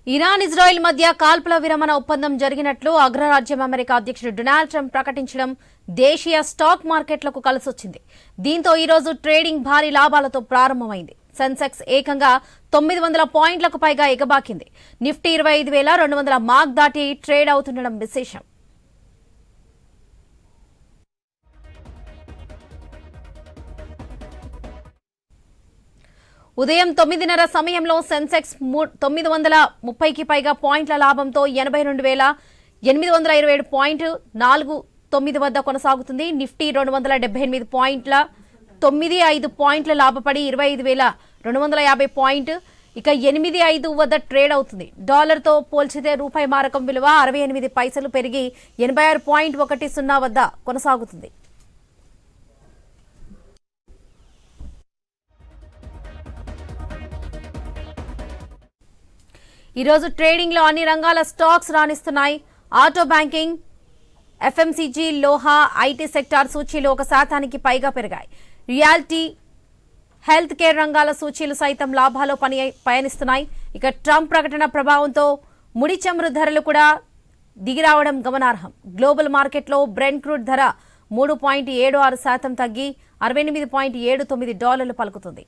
Iran Israel మధ్య కాల్పుల విరమణ ఒప్పందం జరిగినట్లు అగ్రరాజ్యం అమెరికా అధ్యక్షుడు డొనాల్డ్ ట్రంప్ ప్రకటించడం దేశీయ స్టాక్ మార్కెట్లకు కలిసొచ్చింది. దీంతో ఈ రోజు ట్రేడింగ్ భారీ లాభాలతో ప్రారంభమైంది. సెన్సెక్స్ ఏకంగా 900 పాయింట్లకు పైగా ఎగబాకింది. నిఫ్టీ 25,200 మార్క్ దాటి ట్రేడ్ అవుతుండడం విశేషం. ఉదయం 9:30 సమయంలో సెన్సెక్స్ 930కి పైగా పాయింట్ల లాభంతో 82,827 పాయింట్ 49 వద్ద కొనసాగుతుంది. నిఫ్టీ 278 పాయింట్ల 95 పాయింట్ల లాభపడి 25,250 పాయింట్ 85 వద్ద ట్రేడ్ అవుతుంది. డాలర్తో పోల్చితే రూపాయి మారకం విలువ 68 పైసలు పెరిగి 86.10 వద్ద కొనసాగుతుంది. ఈ రోజు ట్రేడింగ్ లో అన్ని రంగాల స్టాక్స్ రాణిస్తున్నాయి. ఆటో, బ్యాంకింగ్, ఎఫ్ఎంసీజీ, లోహా, ఐటీ సెక్టార్ సూచీలు 1% పైగా పెరిగాయి. రియాలిటీ, హెల్త్ కేర్ రంగాల సూచీలు సైతం లాభాలు పయనిస్తున్నాయి. ట్రంప్ ప్రకటన ప్రభావంతో ముడి చమురు ధరలు కూడా దిగిరావడం గమనార్హం. గ్లోబల్ మార్కెట్లో బ్రెంట్ క్రూడ్ ధర 3.76% తగ్గి $68.79 పలుకుతుంది.